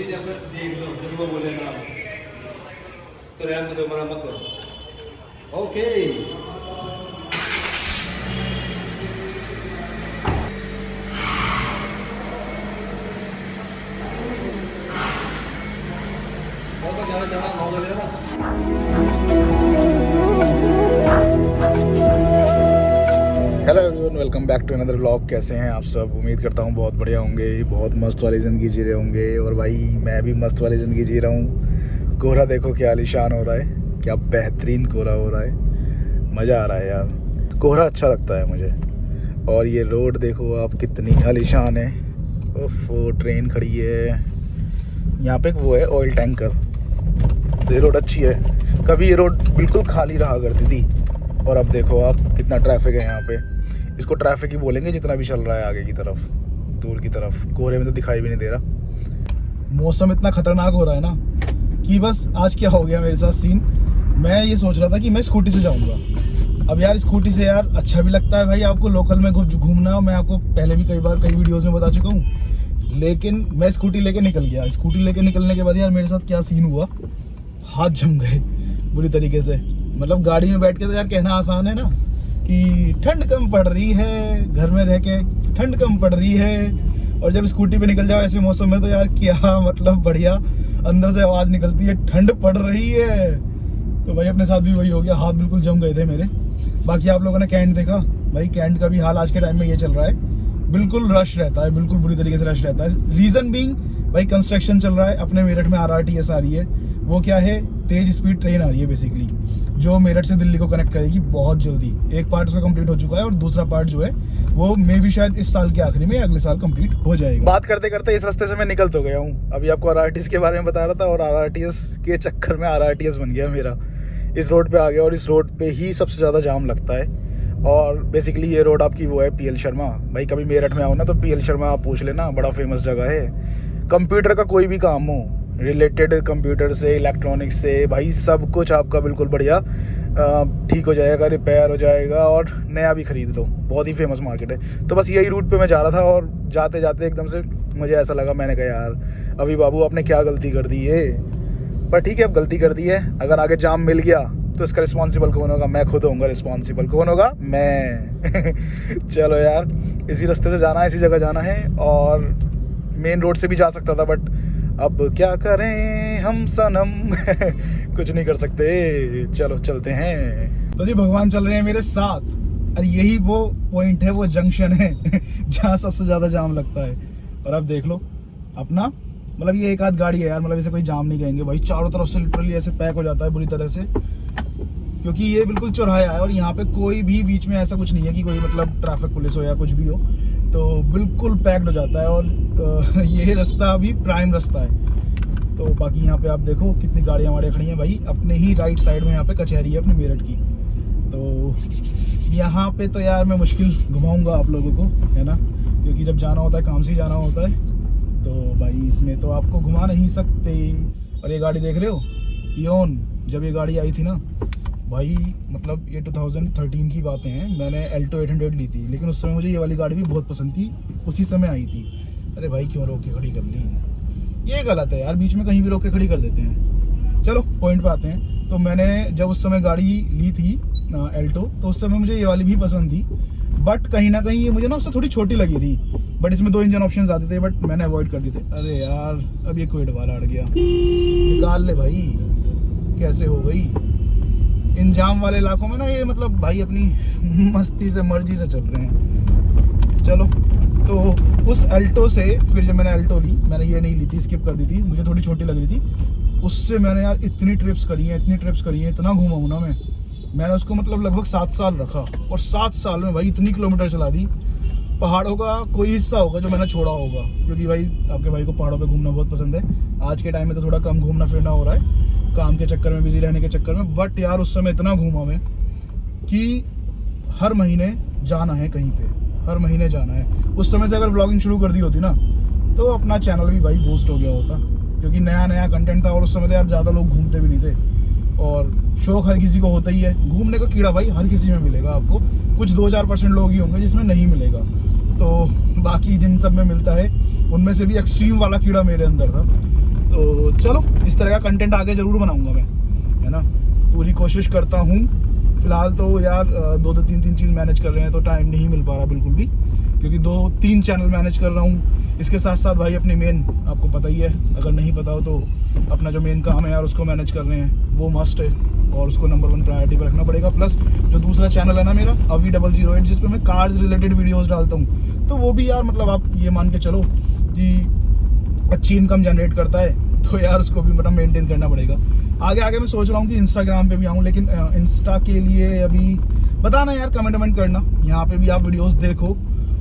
जब देख लो जब वो बोलेगा तो रहने दो, मना मत करो। Okay hello everyone, welcome back to another vlog. कैसे हैं आप सब? उम्मीद करता हूँ बहुत बढ़िया होंगे, बहुत मस्त वाली ज़िंदगी जी रहे होंगे। और भाई मैं भी मस्त वाली ज़िंदगी जी रहा हूँ। कोहरा देखो क्या आलीशान हो रहा है, क्या बेहतरीन कोहरा हो रहा है, मज़ा आ रहा है यार। कोहरा अच्छा लगता है मुझे। और ये रोड देखो आप कितनी आलीशान है। वो ट्रेन खड़ी है यहाँ पे, वो है ऑयल टैंकर। तो ये रोड अच्छी है। कभी ये रोड बिल्कुल खाली रहा करती थी और अब देखो आप कितना ट्रैफिक है यहाँ पे। इसको ट्रैफिक ही बोलेंगे जितना भी चल रहा है आगे की तरफ, दूर की तरफ। कोहरे में तो दिखाई भी नहीं दे रहा। मौसम इतना खतरनाक हो रहा है ना कि बस आज क्या हो गया मेरे साथ सीन। मैं ये सोच रहा था कि मैं स्कूटी से जाऊंगा। अब यार स्कूटी से यार अच्छा भी लगता है भाई, आपको लोकल में घूमना। मैं आपको पहले भी कई वीडियोस में बता चुका हूँ। लेकिन मैं स्कूटी लेके निकल गया। स्कूटी लेके निकलने के बाद यार मेरे साथ क्या सीन हुआ, हाथ जम गए बुरी तरीके से। मतलब गाड़ी में बैठ के तो यार कहना आसान है ना कि ठंड कम पड़ रही है, घर में रह के ठंड कम पड़ रही है। और जब स्कूटी पे निकल जाओ ऐसे मौसम में तो यार क्या मतलब बढ़िया अंदर से आवाज निकलती है, ठंड पड़ रही है। तो भाई अपने साथ भी वही हो गया, हाथ बिल्कुल जम गए थे मेरे। बाकी आप लोगों ने कैंट देखा भाई, कैंट का भी हाल आज के टाइम में ये चल रहा है, बिल्कुल रश रहता है, बिल्कुल बुरी तरीके से रश रहता है। रीजन बीइंग भाई कंस्ट्रक्शन चल रहा है। अपने मेरठ में RRTS आ रही है, वो क्या है, तेज स्पीड ट्रेन आ रही है बेसिकली, जो मेरठ से दिल्ली को कनेक्ट करेगी बहुत जल्दी। एक पार्ट उसका कंप्लीट हो चुका है और दूसरा पार्ट जो है वो मे भी शायद इस साल के आखिरी में, अगले साल कंप्लीट हो जाएगा। बात करते करते इस रास्ते से मैं निकल तो गया हूँ। अभी आपको RRTS के बारे में बता रहा था और RRTS के चक्कर में RRTS बन गया मेरा। इस रोड पे आ गया और इस रोड पे ही सबसे ज़्यादा जाम लगता है। और बेसिकली ये रोड आपकी वो है PL शर्मा। भाई कभी मेरठ में आओ ना तो PL शर्मा आप पूछ लेना, बड़ा फेमस जगह है। कंप्यूटर का कोई भी काम हो रिलेटेड, कंप्यूटर से, इलेक्ट्रॉनिक्स से, भाई सब कुछ आपका बिल्कुल बढ़िया ठीक हो जाएगा, रिपेयर हो जाएगा और नया भी खरीद लो। बहुत ही फेमस मार्केट है। तो बस यही रूट पे मैं जा रहा था और जाते जाते एकदम से मुझे ऐसा लगा, मैंने कहा यार अभी बाबू आपने क्या गलती कर दी है। पर ठीक है, अब गलती कर दी है। अगर आगे जाम मिल गया तो इसका रिस्पॉन्सिबल कौन होगा? मैं खुद होऊंगा रिस्पॉन्सिबल। कौन होगा? मैं। चलो यार, इसी रास्ते से जाना है, इसी जगह जाना है। और मेन रोड से भी जा सकता था बट अब क्या करें हम सनम। कुछ नहीं कर सकते, चलो चलते हैं। तो जी भगवान चल रहे हैं मेरे साथ और यही वो पॉइंट है, वो जंक्शन है जहाँ सबसे ज्यादा जाम लगता है। और अब देख लो अपना, मतलब ये एक आध गाड़ी है यार, मतलब इसे कोई जाम नहीं कहेंगे भाई। चारों तरफ से लिटरली ऐसे पैक हो जाता है बुरी तरह से, क्योंकि ये बिल्कुल चौराहा है और यहाँ पे कोई भी बीच में ऐसा कुछ नहीं है कि कोई मतलब ट्रैफिक पुलिस हो या कुछ भी हो। तो बिल्कुल पैक्ड हो जाता है और ये रास्ता अभी प्राइम रास्ता है। तो बाकी यहाँ पे आप देखो कितनी गाड़ियाँ वाड़ियाँ खड़ी हैं भाई। अपने ही राइट साइड में यहाँ पे कचहरी है अपनी मेरठ की। तो यहाँ पे तो यार मैं मुश्किल घुमाऊंगा आप लोगों को, है ना, क्योंकि जब जाना होता है काम से जाना होता है तो भाई इसमें तो आपको घुमा नहीं सकते। और ये गाड़ी देख रहे हो, इयोन, जब ये गाड़ी आई थी ना भाई, मतलब ये 2013 की बातें हैं। मैंने Alto 800 ली थी, लेकिन उस समय मुझे ये वाली गाड़ी भी बहुत पसंद थी, उसी समय आई थी। अरे भाई क्यों रोक के खड़ी कर ली, ये गलत है यार, बीच में कहीं भी रोक के खड़ी कर देते हैं। चलो पॉइंट पे आते हैं। तो मैंने जब उस समय गाड़ी ली थी Alto, तो उस समय मुझे ये वाली भी पसंद थी, बट कहीं ना कहीं ये मुझे ना उससे थोड़ी छोटी लगी थी। बट इसमें 2 इंजन ऑप्शन आते थे, बट मैंने अवॉइड कर दिए थे। अरे यार अब ये क्विड वाला अड़ गया, निकाल ले भाई, कैसे हो गई। इन जाम वाले इलाकों में ना ये मतलब भाई अपनी मस्ती से मर्जी से चल रहे हैं। चलो तो उस Alto से फिर जब मैंने Alto ली, मैंने ये नहीं ली थी, स्किप कर दी थी, मुझे थोड़ी छोटी लग रही थी। उससे मैंने यार इतनी ट्रिप्स करी हैं, इतना घूमा हूँ ना मैंने उसको मतलब लगभग 7 साल रखा और 7 साल में भाई इतनी किलोमीटर चला दी। पहाड़ों का कोई हिस्सा होगा जो मैंने छोड़ा होगा, क्योंकि भाई आपके भाई को पहाड़ों पे घूमना बहुत पसंद है। आज के टाइम में तो थोड़ा कम घूमना फिरना हो रहा है, काम के चक्कर में, बिजी रहने के चक्कर में। बट यार उस समय इतना घूमा मैं कि हर महीने जाना है कहीं पे, हर महीने जाना है। उस समय से अगर व्लॉगिंग शुरू कर दी होती ना तो अपना चैनल भी भाई बूस्ट हो गया होता, क्योंकि नया कंटेंट था। और उस समय तो यार ज़्यादा लोग घूमते भी नहीं थे और शौक हर किसी को होता ही है। घूमने का कीड़ा भाई हर किसी में मिलेगा आपको, कुछ 2-4% लोग ही होंगे जिसमें नहीं मिलेगा। तो बाकी जिन सब में मिलता है उनमें से भी एक्सट्रीम वाला कीड़ा मेरे अंदर था। तो चलो इस तरह का कंटेंट आगे ज़रूर बनाऊंगा मैं, है ना। पूरी कोशिश करता हूँ। फिलहाल तो यार 2-3 चीज़ मैनेज कर रहे हैं तो टाइम नहीं मिल पा रहा बिल्कुल भी, क्योंकि 2-3 चैनल मैनेज कर रहा हूँ। इसके साथ साथ भाई अपनी मेन, आपको पता ही है, अगर नहीं पता हो तो अपना जो मेन काम है यार उसको मैनेज कर रहे हैं, वो मस्ट है और उसको नंबर 1 प्रायोरिटी पर रखना पड़ेगा। प्लस जो दूसरा चैनल है ना मेरा Avi008, जिस पे मैं कार्स रिलेटेड वीडियोस डालता हूँ, तो वो भी यार मतलब आप ये मान के चलो कि अच्छी इनकम जनरेट करता है, तो यार उसको भी मतलब मेंटेन करना पड़ेगा। आगे मैं सोच रहा हूँ कि इंस्टाग्राम पे भी आऊँ, लेकिन इंस्टा के लिए अभी बताना यार, कमेंट करना। यहाँ पे भी आप वीडियोस देखो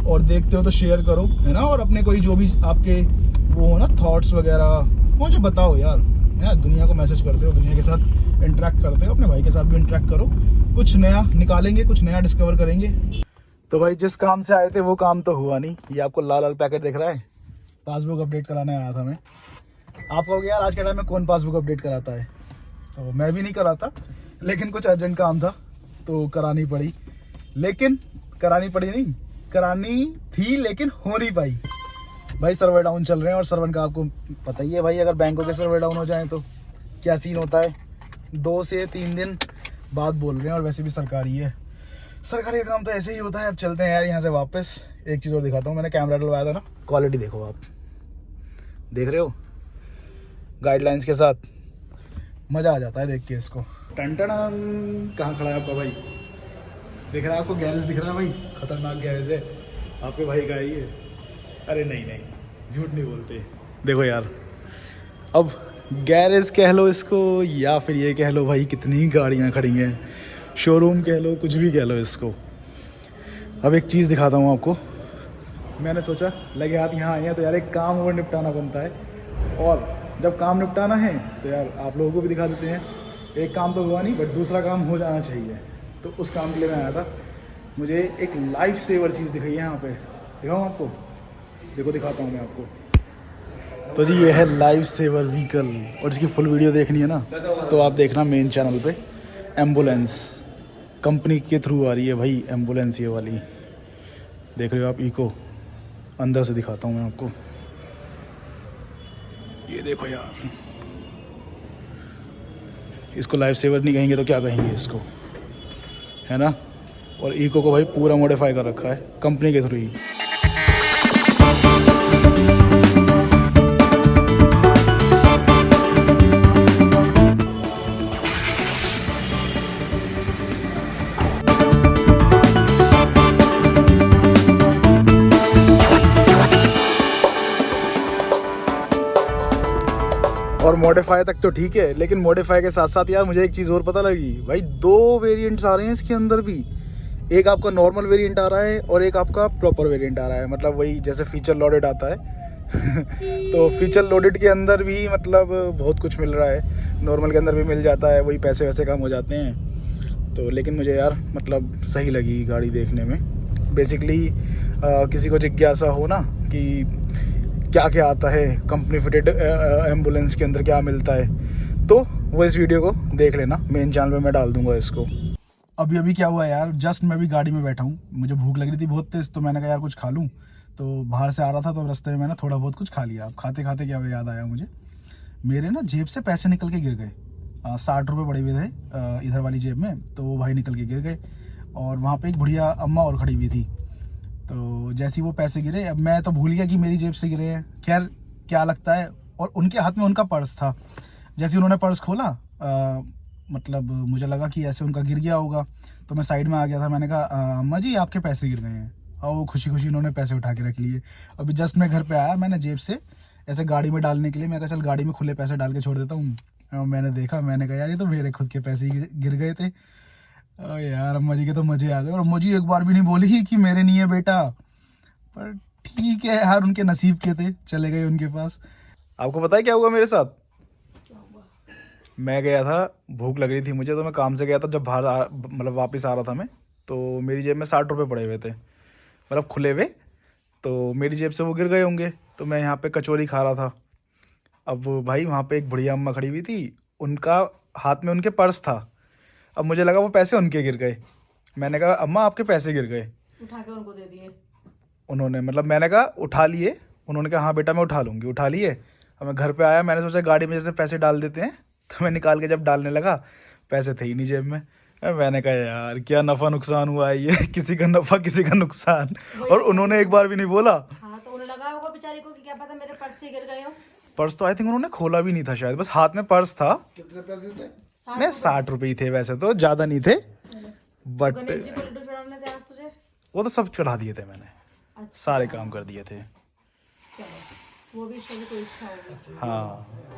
और देखते हो तो शेयर करो, है ना। और अपने कोई जो भी आपके वो हो ना थॉट्स वगैरह मुझे बताओ यार, है ना। दुनिया को मैसेज करते हो, दुनिया के साथ इंटरेक्ट करते हो, अपने भाई के साथ भी इंटरेक्ट करो। कुछ नया निकालेंगे, कुछ नया डिस्कवर करेंगे। तो भाई जिस काम से आए थे वो काम तो हुआ नहीं। ये आपको लाल पैकेट दिख रहा है, पासबुक अपडेट कराने आया था मैं। आप कहोगे यार आज के टाइम में कौन पासबुक अपडेट कराता है, तो मैं भी नहीं कराता, लेकिन कुछ अर्जेंट काम था तो करानी पड़ी। लेकिन करानी पड़ी नहीं, करानी थी लेकिन हो नहीं पाई। भाई सर्वर डाउन चल रहे हैं, और सर्वर का आपको पता ही है भाई, अगर बैंकों के सर्वर डाउन हो जाएं तो क्या सीन होता है। 2 से 3 दिन बाद बोल रहे हैं, और वैसे भी सरकारी है, सरकारी काम तो ऐसे ही होता है। अब चलते हैं यार यहाँ से वापस। एक चीज़ और दिखाता हूँ, मैंने कैमरा डलवाया था ना, क्वालिटी देखो आप, देख रहे हो गाइडलाइंस के साथ, मज़ा आ जाता है देख के इसको। टन कहाँ खड़ा है आपका भाई, दिख रहा है आपको, गैरेज दिख रहा है भाई, खतरनाक गैरेज है आपके भाई का ही है। अरे नहीं, झूठ नहीं बोलते। देखो यार, अब गैरेज कह लो इसको या फिर ये कह लो भाई कितनी गाड़ियाँ खड़ी हैं, शोरूम कह लो, कुछ भी कह लो इसको। अब एक चीज़ दिखाता हूँ आपको। मैंने सोचा लगे हाथ यहाँ आए हैं तो यार एक काम और निपटाना बनता है, और जब काम निपटाना है तो यार आप लोगों को भी दिखा देते हैं। एक काम तो हुआ नहीं, बट दूसरा काम हो जाना चाहिए, तो उस काम के लिए मैं आया था। मुझे एक लाइफ सेवर चीज़ दिखाई है यहाँ पे, दिखाऊँ आपको, देखो दिखाता हूँ मैं आपको। तो जी ये है लाइफ सेवर व्हीकल, और इसकी फुल वीडियो देखनी है ना तो आप देखना मेन चैनल पे। एम्बुलेंस कंपनी के थ्रू आ रही है भाई एम्बुलेंस, ये वाली देख रहे हो आप। इको अंदर से दिखाता हूँ मैं आपको, ये देखो यार। इसको लाइफ सेवर नहीं कहेंगे तो क्या कहेंगे इसको, है ना। और इको को भाई पूरा मॉडिफाई कर रखा है कंपनी के थ्रू ही। और मॉडिफाई तक तो ठीक है, लेकिन मॉडिफाई के साथ साथ यार मुझे एक चीज़ और पता लगी भाई, 2 वेरिएंट्स आ रहे हैं इसके अंदर भी। एक आपका नॉर्मल वेरिएंट आ रहा है और एक आपका प्रॉपर वेरिएंट आ रहा है, मतलब वही जैसे फीचर लोडेड आता है तो फीचर लोडेड के अंदर भी मतलब बहुत कुछ मिल रहा है, नॉर्मल के अंदर भी मिल जाता है, वही पैसे वैसे कम हो जाते हैं। तो लेकिन मुझे यार मतलब सही लगी गाड़ी देखने में। बेसिकली किसी को जिज्ञासा हो ना कि क्या क्या आता है कंपनी फिटेड एम्बुलेंस के अंदर, क्या मिलता है, तो वो इस वीडियो को देख लेना, मेन चैनल पे मैं डाल दूंगा इसको। अभी क्या हुआ यार, जस्ट मैं भी गाड़ी में बैठा हूँ, मुझे भूख लग रही थी बहुत तेज, तो मैंने कहा यार कुछ खा लूँ। तो बाहर से आ रहा था तो रास्ते में मैंने थोड़ा बहुत कुछ खा लिया। अब खाते खाते क्या याद आया मुझे, मेरे ना जेब से पैसे निकल के गिर गए। 60 रुपये पड़े हुए थे इधर वाली जेब में, तो वो भाई निकल के गिर गए। और वहाँ पे एक बुढ़िया अम्मा और खड़ी हुई थी, तो जैसे ही वो पैसे गिरे, अब मैं तो भूल गया कि मेरी जेब से गिरे हैं। खैर क्या लगता है, और उनके हाथ में उनका पर्स था। जैसे उन्होंने पर्स खोला, मतलब मुझे लगा कि ऐसे उनका गिर गया होगा, तो मैं साइड में आ गया था। मैंने कहा अम्मा जी आपके पैसे गिर गए हैं, और वो खुशी खुशी उन्होंने पैसे उठा के रख लिए। अभी जस्ट मैं घर पे आया, मैंने जेब से ऐसे गाड़ी में डालने के लिए, मैं कहा चल गाड़ी में खुले पैसे डाल के छोड़ देता हूँ। मैंने देखा, मैंने कहा यार ये तो मेरे खुद के पैसे ही गिर गए थे। यार अम्मा जी के तो मजे आ गए, और अम्मा जी एक बार भी नहीं बोली कि मेरे नहीं है बेटा, पर ठीक है यार, उनके नसीब के थे, चले गए उनके पास। आपको पता है क्या हुआ मेरे साथ? मैं गया था, भूख लग रही थी मुझे, तो मैं काम से गया था। जब बाहर मतलब वापस आ रहा था मैं, तो मेरी जेब में 60 रुपये पड़े हुए थे, मतलब खुले हुए। तो मेरी जेब से वो गिर गए होंगे, तो मैं यहाँ पे कचौरी खा रहा था। अब भाई वहाँ पे एक बुढ़िया अम्मा खड़ी हुई थी, उनका हाथ में उनके पर्स था। अब मुझे लगा वो पैसे उनके गिर गए। मैंने कहा अम्मा आपके पैसे गिर गए, उठा के उनको दे दिए उन्होंने, मतलब मैंने कहा उठा लिए, उन्होंने कहा हाँ बेटा मैं उठा लूँगी, उठा लिए। अब मैं घर पे आया, मैंने सोचा गाड़ी में जैसे पैसे डाल देते हैं, तो मैं निकाल के जब डालने लगा पैसे थे ही नहीं जेब में। अब मैंने कहा यार क्या नफ़ा नुकसान हुआ है ये, किसी का नफ़ा किसी का नुकसान। और उन्होंने एक बार भी नहीं बोला। हाँ तो उन्हें लगा होगा बेचारी को कि क्या पता मेरे पर्स से गिर गए हो। पर्स तो आई थिंक उन्होंने खोला भी नहीं था शायद, बस हाथ में पर्स था। कितने पैसे थे? 60 नहीं 60 रुपये ही थे वैसे तो, ज़्यादा नहीं थे। बट गणेश जी को लड्डू चढ़ाने थे आज तुझे। वो तो सब चढ़ा दिए थे मैंने, अच्छा, सारे काम कर दिए थे। चलो वो भी ईश्वर की कोई इच्छा होगी। हाँ